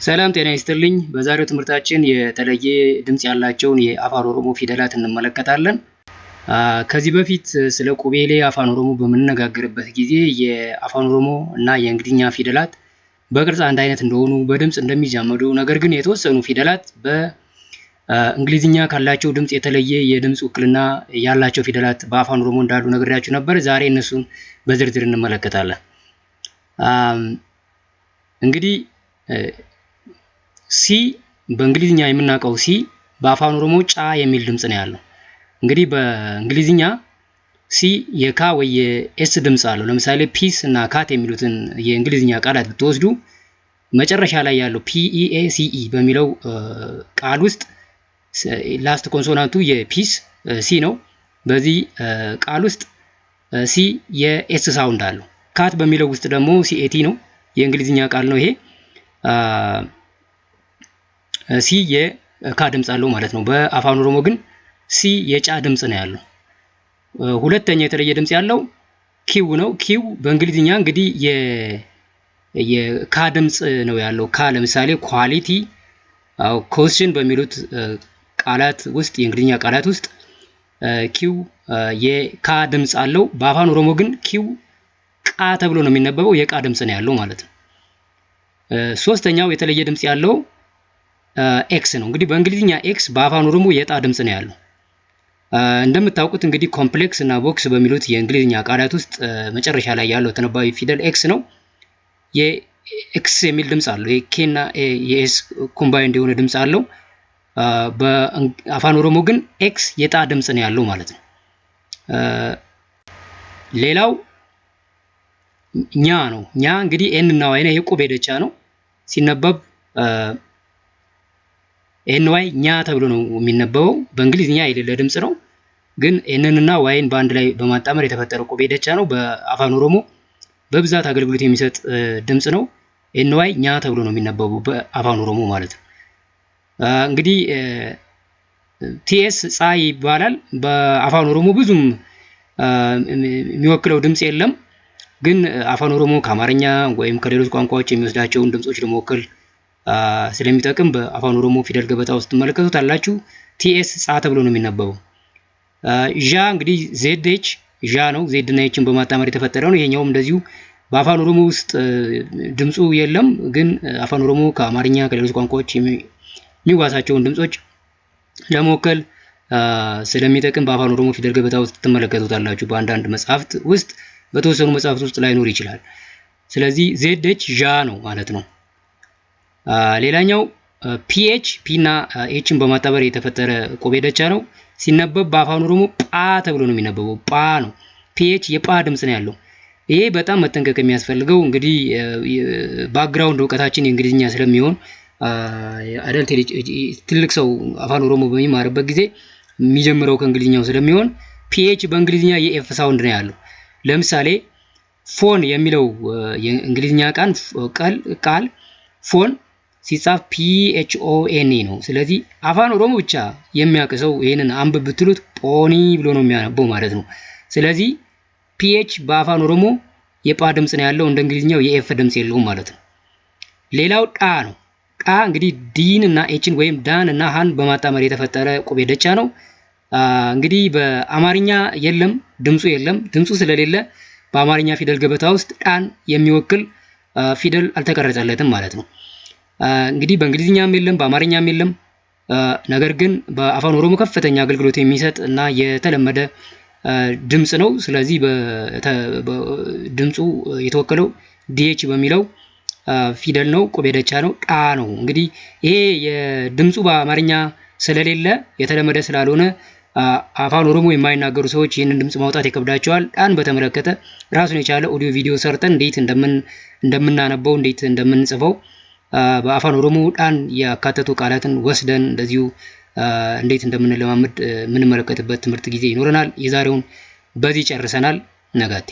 ሰላም ጤና ይስጥልኝ። በዛሬው ትምህርታችን የተለየ ድምጽ ያላቸውን የአፋን ኦሮሞ ፊደላት እንመለከታለን። ከዚህ በፊት ስለ ቁቤሌ አፋን ኦሮሞ በምንነጋገርበት ጊዜ የአፋን ኦሮሞ እና የእንግሊዝኛ ፊደላት በቅርጽ አንድ አይነት እንደሆኑ በድምጽ እንደሚዛመዱ፣ ነገር ግን የተወሰኑ ፊደላት በእንግሊዝኛ ካላቸው ድምጽ የተለየ የድምጽ ውክልና ያላቸው ፊደላት በአፋን ኦሮሞ እንዳሉ ነግሬያችሁ ነበር። ዛሬ እነሱን በዝርዝር እንመለከታለን። እንግዲህ ሲ በእንግሊዝኛ የምናውቀው ሲ በአፋን ኦሮሞ ጫ የሚል ድምጽ ነው ያለው። እንግዲህ በእንግሊዝኛ ሲ የካ ወይ የኤስ ድምጽ አለው። ለምሳሌ ፒስ እና ካት የሚሉትን የእንግሊዝኛ ቃላት ብትወስዱ መጨረሻ ላይ ያለው PEACE በሚለው ቃል ውስጥ ላስት ኮንሶናንቱ የፒስ ሲ ነው። በዚህ ቃል ውስጥ ሲ የኤስ ሳውንድ አለው። ካት በሚለው ውስጥ ደግሞ CAT ነው፣ የእንግሊዝኛ ቃል ነው ይሄ። ሲ የካ ድምጽ አለው ማለት ነው። በአፋን ኦሮሞ ግን ሲ የጫ ድምጽ ነው ያለው። ሁለተኛ የተለየ ድምጽ ያለው ኪው ነው። ኪው በእንግሊዝኛ እንግዲህ የካ ድምጽ ነው ያለው። ካ ለምሳሌ ኳሊቲ፣ ኮስችን በሚሉት ቃላት ውስጥ የእንግሊዝኛ ቃላት ውስጥ ኪው የካ ድምጽ አለው። በአፋን ኦሮሞ ግን ኪው ቃ ተብሎ ነው የሚነበበው፣ የቃ ድምጽ ነው ያለው ማለት ነው። ሶስተኛው የተለየ ድምጽ ያለው ኤክስ ነው። እንግዲህ በእንግሊዝኛ ኤክስ በአፋን ኦሮሞ የጣ ድምጽ ነው ያለው። እንደምታውቁት እንግዲህ ኮምፕሌክስ እና ቦክስ በሚሉት የእንግሊዝኛ ቃላት ውስጥ መጨረሻ ላይ ያለው ተነባቢ ፊደል ኤክስ ነው። የኤክስ የሚል ድምጽ አለው። የኬ እና የኤስ ኮምባይንድ የሆነ ድምጽ አለው። በአፋን ኦሮሞ ግን ኤክስ የጣ ድምጽ ነው ያለው ማለት ነው። ሌላው ኛ ነው። ኛ እንግዲህ ኤን እና ዋይ ነው። የቁቤ ደቻ ነው ሲነበብ ኤን ዋይ ኛ ተብሎ ነው የሚነበበው። በእንግሊዝኛ የሌለ ድምጽ ነው፣ ግን ኤንን እና ዋይን በአንድ ላይ በማጣመር የተፈጠረ ቁቤ ደቻ ነው። በአፋን ኦሮሞ በብዛት አገልግሎት የሚሰጥ ድምጽ ነው። ኤን ዋይ ኛ ተብሎ ነው የሚነበበው በአፋን ኦሮሞ ማለት ነው። እንግዲህ ቲኤስ ፀሐይ ይባላል። በአፋን ኦሮሞ ብዙም የሚወክለው ድምጽ የለም፣ ግን አፋን ኦሮሞ ከአማርኛ ወይም ከሌሎች ቋንቋዎች የሚወስዳቸውን ድምጾች ለመወከል ስለሚጠቅም በአፋን ኦሮሞ ፊደል ገበታ ውስጥ ትመለከቱታላችሁ። ቲኤስ ጻ ተብሎ ነው የሚነበበው። ዣ እንግዲህ ዜድ ኤች ዣ ነው። ዜድ እና ኤችን በማጣመር የተፈጠረ ነው። ይሄኛውም እንደዚሁ በአፋን ኦሮሞ ውስጥ ድምጹ የለም፣ ግን አፋን ኦሮሞ ከአማርኛ ከሌሎች ቋንቋዎች የሚዋሳቸውን ድምጾች ለመወከል ስለሚጠቅም በአፋን ኦሮሞ ፊደል ገበታ ውስጥ ትመለከቱታላችሁ። በአንዳንድ መጽሐፍት ውስጥ በተወሰኑ መጽሐፍት ውስጥ ላይኖር ይችላል። ስለዚህ ዜድ ኤች ዣ ነው ማለት ነው። ሌላኛው ፒኤች ፒ እና ኤችን በማጣመር የተፈጠረ ቁቤ ደቻ ነው። ሲነበብ በአፋን ኦሮሞ ጳ ተብሎ ነው የሚነበበው። ጳ ነው። ፒኤች የጳ ድምጽ ነው ያለው። ይሄ በጣም መጠንቀቅ የሚያስፈልገው እንግዲህ ባክግራውንድ እውቀታችን የእንግሊዝኛ ስለሚሆን አዳልት ትልቅ ሰው አፋን ኦሮሞ በሚማርበት ጊዜ የሚጀምረው ከእንግሊዝኛው ስለሚሆን ፒኤች በእንግሊዝኛ የኤፍ ሳውንድ ነው ያለው። ለምሳሌ ፎን የሚለው የእንግሊዝኛ ቃል ፎን ሲጻፍ PHONE ነው። ስለዚህ አፋን ኦሮሞ ብቻ የሚያውቅ ሰው ይሄንን አንብብ ብትሉት ፖኒ ብሎ ነው የሚያነበው ማለት ነው። ስለዚህ PH በአፋን ኦሮሞ የጳ ድምጽ ነው ያለው፣ እንደ እንግሊዝኛው የኤፍ ድምጽ የለውም ማለት ነው። ሌላው ጣ ነው። ጣ እንግዲህ ዲን እና ኤችን ወይም ዳን እና ሃን በማጣመር የተፈጠረ ቁቤ ደቻ ነው። እንግዲህ በአማርኛ የለም፣ ድምጹ የለም። ድምጹ ስለሌለ በአማርኛ ፊደል ገበታ ውስጥ ጣን የሚወክል ፊደል አልተቀረጸለትም ማለት ነው። እንግዲህ በእንግሊዝኛም የለም በአማርኛም የለም። ነገር ግን በአፋን ኦሮሞ ከፍተኛ አገልግሎት የሚሰጥ እና የተለመደ ድምጽ ነው። ስለዚህ ድምጹ የተወከለው ዲኤች በሚለው ፊደል ነው። ቁቤ ደቻ ነው። ጣ ነው። እንግዲህ ይሄ የድምጹ በአማርኛ ስለሌለ የተለመደ ስላልሆነ አፋን ኦሮሞ የማይናገሩ ሰዎች ይህንን ድምጽ ማውጣት ይከብዳቸዋል። ጣን በተመለከተ ራሱን የቻለ ኦዲዮ ቪዲዮ ሰርተን እንዴት እንደምናነበው እንዴት እንደምንጽፈው በአፋን ኦሮሞ ጣን ያካተቱ ቃላትን ወስደን እንደዚሁ እንዴት እንደምንለማመድ የምንመለከትበት ትምህርት ጊዜ ይኖረናል። የዛሬውን በዚህ ጨርሰናል። ነጋቴ